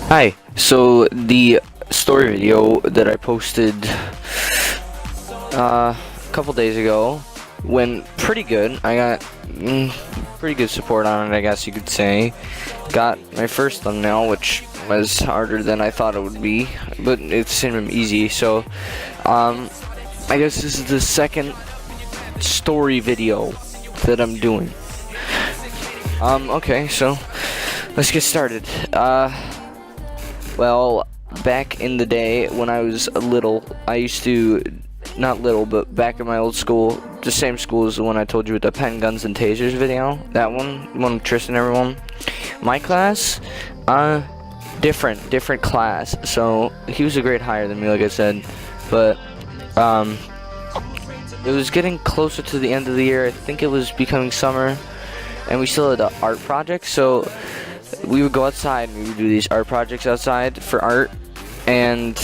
Hi. So the story video that I posted a couple days ago went pretty good. I got pretty good support on it, I guess you could say. Got my first thumbnail, which was harder than I thought it would be, but it seemed easy. So I guess this is the second story video that I'm doing. Okay, so let's get started. Well, back in the day when I was little, I used to, not little, but back in my old school, the same school as the one I told you with the pen, guns, and tasers video, that one with Tristan and everyone. My class, different class, so he was a grade higher than me, like I said, but, it was getting closer to the end of the year. I think it was becoming summer, and we still had an art project, so we would go outside and we would do these art projects outside for art. And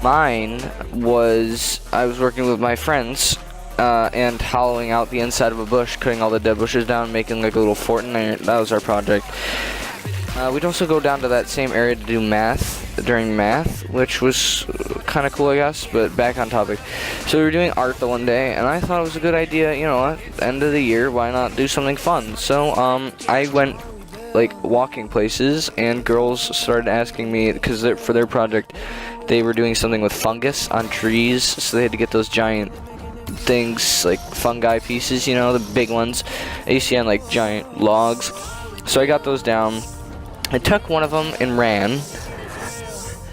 mine was, I was working with my friends and hollowing out the inside of a bush, cutting all the dead bushes down, making like a little fort in there. That was our project. We'd also go down to that same area to do math during math, which was kind of cool, I guess, but back on topic. So we were doing art the one day, and I thought it was a good idea, you know, at the end of the year, why not do something fun? So I went like walking places, and girls started asking me, because for their project they were doing something with fungus on trees, so they had to get those giant things, like fungi pieces, you know, the big ones that you see on like giant logs. So I got those down. I took one of them and ran.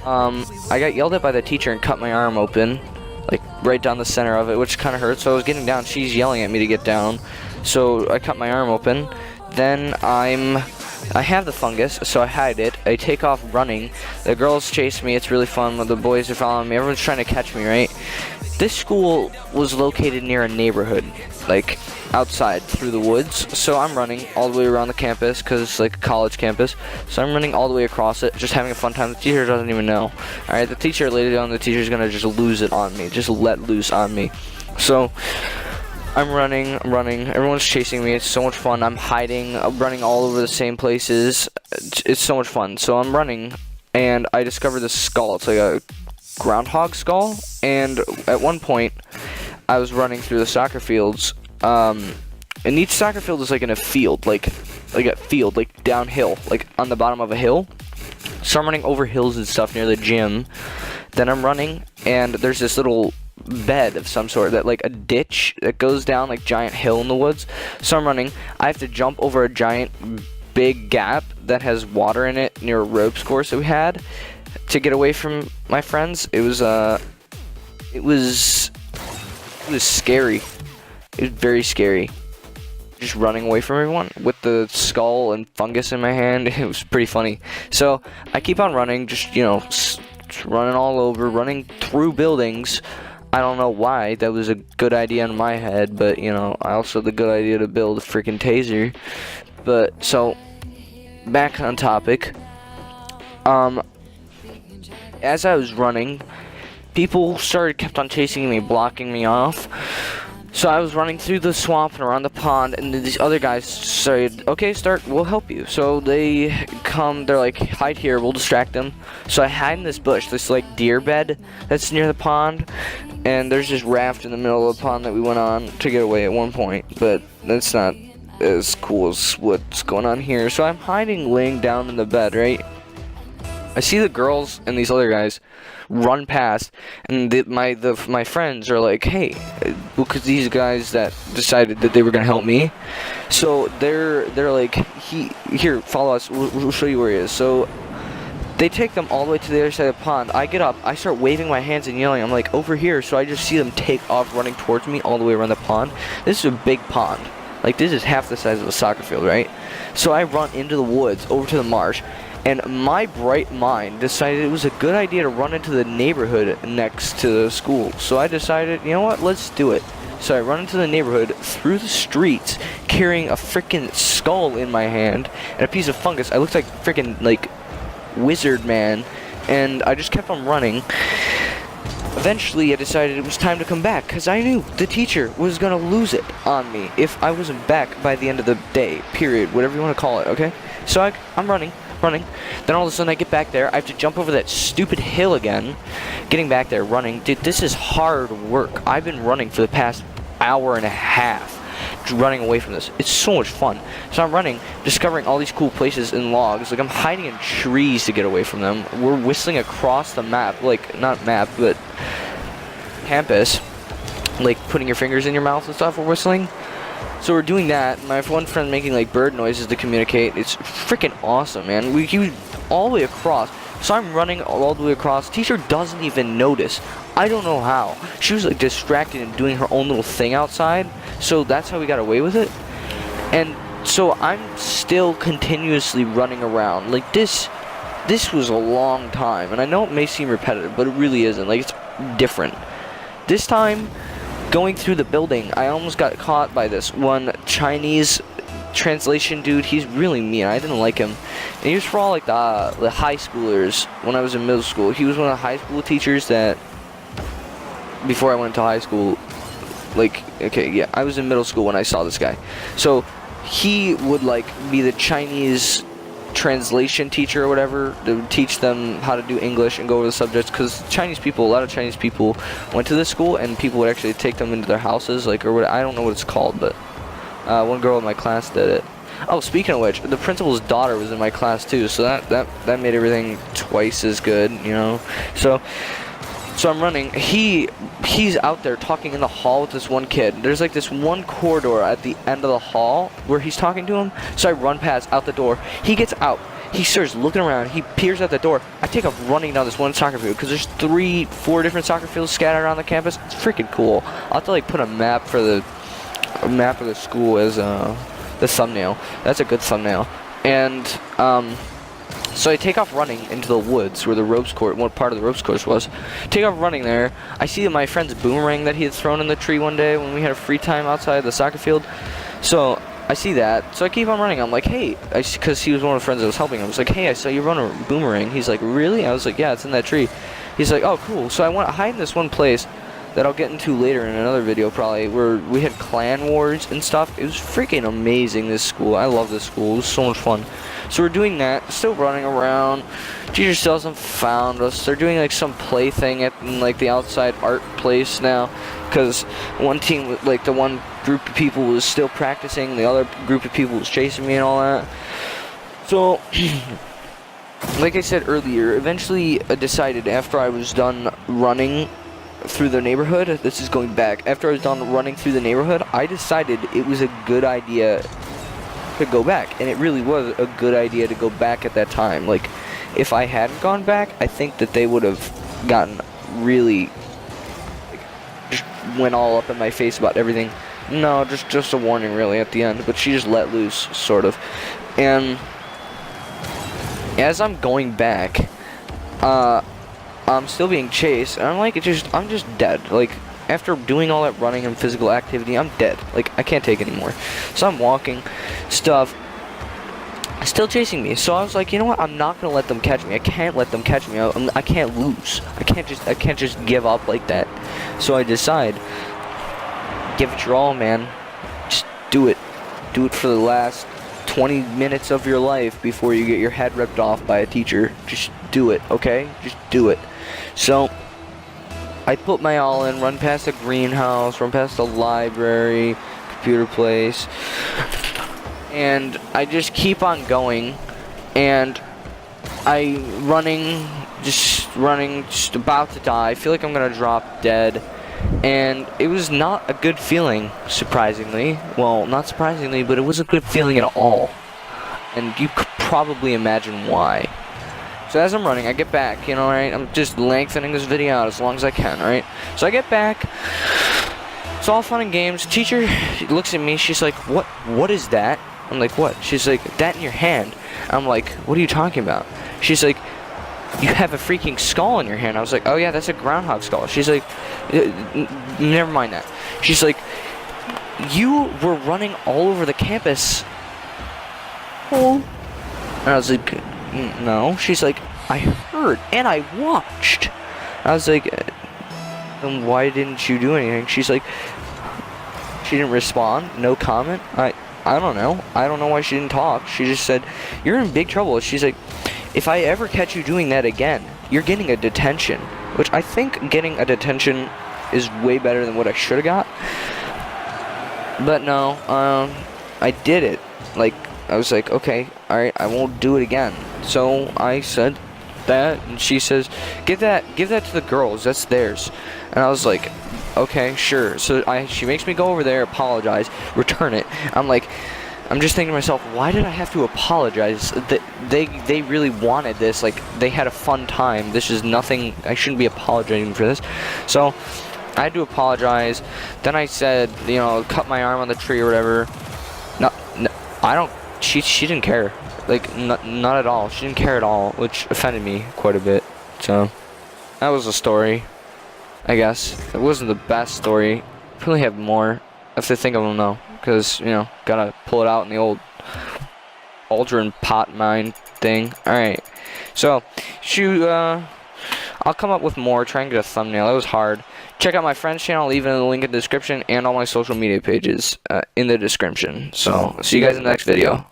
I got yelled at by the teacher and cut my arm open, like right down the center of it, which kind of hurt. So I was getting down. She's yelling at me to get down. So I cut my arm open. Then I have the fungus, so I hide it. I take off running. The girls chase me. It's really fun. The boys are following me. Everyone's trying to catch me, right? This school was located near a neighborhood, like outside through the woods. So I'm running all the way around the campus, because it's like a college campus. So I'm running all the way across it, just having a fun time. The teacher doesn't even know. Alright, the teacher later on, the teacher's gonna just lose it on me, just let loose on me. So I'm running, everyone's chasing me. It's so much fun. I'm hiding, I'm running all over the same places. It's so much fun. So I'm running, and I discover this skull. It's like a groundhog skull. And at one point, I was running through the soccer fields, and each soccer field is like in a field, like a field, like downhill, like on the bottom of a hill. So I'm running over hills and stuff near the gym. Then I'm running, and there's this little bed of some sort, that like a ditch that goes down like giant hill in the woods. So I'm running. I have to jump over a giant big gap that has water in it near a ropes course that we had to get away from my friends. It was scary. It was very scary, just running away from everyone with the skull and fungus in my hand. It was pretty funny. So I keep on running, just, you know, running all over, running through buildings. I don't know why that was a good idea in my head, but, you know, I also had the good idea to build a freaking taser. But, so, back on topic. As I was running, people kept on chasing me, blocking me off. So I was running through the swamp and around the pond, and these other guys said, okay, we'll help you. So they come, they're like, hide here, we'll distract them. So I hide in this bush, this like deer bed that's near the pond, and there's this raft in the middle of the pond that we went on to get away at one point, but that's not as cool as what's going on here. So I'm hiding, laying down in the bed, right? I see the girls and these other guys run past, and my friends are like, hey, because these guys that decided that they were gonna help me, so they're like, here, follow us, we'll show you where he is. So they take them all the way to the other side of the pond. I get up, I start waving my hands and yelling, I'm like, over here. So I just see them take off running towards me all the way around the pond. This is a big pond, like this is half the size of a soccer field, right? So I run into the woods over to the marsh, and my bright mind decided it was a good idea to run into the neighborhood next to the school. So I decided, you know what, let's do it. So I run into the neighborhood through the streets, carrying a freaking skull in my hand and a piece of fungus. I looked like freaking like Wizard Man, and I just kept on running. Eventually, I decided it was time to come back, because I knew the teacher was going to lose it on me if I wasn't back by the end of the day, period, whatever you want to call it, okay? So I'm running running. Then all of a sudden I get back there. I have to jump over that stupid hill again. Getting back there, running. Dude, this is hard work. I've been running for the past hour and a half. Running away from this. It's so much fun. So I'm running, discovering all these cool places in logs. Like, I'm hiding in trees to get away from them. We're whistling across the map. Like, not map, but campus. Like, putting your fingers in your mouth and stuff. We're whistling. So we're doing that. My one friend making, like, bird noises to communicate. It's freaking awesome, man. He was all the way across. So I'm running all the way across. Teacher doesn't even notice. I don't know how. She was like distracted and doing her own little thing outside. So that's how we got away with it. And so I'm still continuously running around. Like this was a long time. And I know it may seem repetitive, but it really isn't. Like, it's different. This time, going through the building, I almost got caught by this one Chinese translation dude. He's really mean. I didn't like him. And he was for all like the high schoolers when I was in middle school. He was one of the high school teachers that before I went to high school, like, okay, yeah, I was in middle school when I saw this guy. So he would like be the Chinese translation teacher or whatever, to teach them how to do English and go over the subjects, because a lot of Chinese people went to this school, and people would actually take them into their houses, like, or what, I don't know what it's called, but one girl in my class did it. Oh, speaking of which, the principal's daughter was in my class too, so that made everything twice as good, you know. So I'm running. He's out there talking in the hall with this one kid. There's like this one corridor at the end of the hall where he's talking to him. So I run past out the door. He gets out. He starts looking around. He peers at the door. I take off running down this one soccer field because there's 3-4 different soccer fields scattered around the campus. It's freaking cool. I'll have to like put a map of the school as the thumbnail. That's a good thumbnail. And so I take off running into the woods where the ropes course, one part of the ropes course was. Take off running there. I see my friend's boomerang that he had thrown in the tree one day when we had a free time outside the soccer field. So I see that. So I keep on running. I'm like, hey, because he was one of the friends that was helping him. I was like, hey, I saw you run a boomerang. He's like, really? I was like, yeah, it's in that tree. He's like, oh, cool. So I went hide in this one place that I'll get into later in another video probably, where we had clan wars and stuff. It was freaking amazing, this school. I love this school. It was so much fun. So we're doing that, still running around. Teacher still hasn't found us. They're doing like some play thing at like the outside art place now, because one team, like the one group of people was still practicing, the other group of people was chasing me and all that. So like I said earlier, eventually I decided after I was done running through the neighborhood, this is going back, after I was done running through the neighborhood, I decided it was a good idea to go back, and it really was a good idea to go back at that time. Like, if I hadn't gone back, I think that they would have gotten really, like, just went all up in my face about everything. No, just a warning really at the end, but she just let loose, sort of. And as I'm going back, I'm still being chased, and I'm just dead. Like, after doing all that running and physical activity, I'm dead. Like, I can't take anymore. So I'm walking, stuff, still chasing me. So I was like, you know what? I'm not gonna let them catch me. I can't let them catch me. I can't lose. I can't just give up like that. So I decide, give it your all, man. Just do it. Do it for the last 20 minutes of your life before you get your head ripped off by a teacher. Just do it, okay? Just do it. So I put my all in, run past the greenhouse, run past the library, computer place, and I just keep on going, and just about to die. I feel like I'm gonna drop dead, and it was not a good feeling, surprisingly. Well, not surprisingly, but it wasn't a good feeling at all, and you could probably imagine why. So as I'm running, I get back, you know, right? I'm just lengthening this video out as long as I can, right? So I get back. It's all fun and games. Teacher looks at me. She's like, what is that? I'm like, what? She's like, that in your hand. I'm like, what are you talking about? She's like, you have a freaking skull in your hand. I was like, oh yeah, that's a groundhog skull. She's like, never mind that. She's like, you were running all over the campus. Oh. And I was like, no. She's like, I heard and I watched. I was like, then why didn't you do anything? She's like, she didn't respond, no comment. I don't know. I don't know why she didn't talk. She just said, "You're in big trouble." She's like, "If I ever catch you doing that again, you're getting a detention." Which I think getting a detention is way better than what I should have got. But no, I did it. Like, I was like, okay, alright, I won't do it again. So I said that, and she says, give that to the girls, that's theirs. And I was like, okay, sure. So she makes me go over there, apologize, return it. I'm just thinking to myself, why did I have to apologize? They really wanted this. Like, they had a fun time. This is nothing. I shouldn't be apologizing for this. So I had to apologize. Then I said, you know, cut my arm on the tree or whatever. No, I don't. She didn't care. Like, not at all. She didn't care at all, which offended me quite a bit. So that was the story, I guess. It wasn't the best story. Probably have more. I have to think of them though, because, you know, gotta pull it out in the old Aldrin pot mine thing. Alright, so I'll come up with more, try and get a thumbnail. That was hard. Check out my friend's channel, I'll leave it in the link in the description, and all my social media pages in the description. So see you guys in the next video.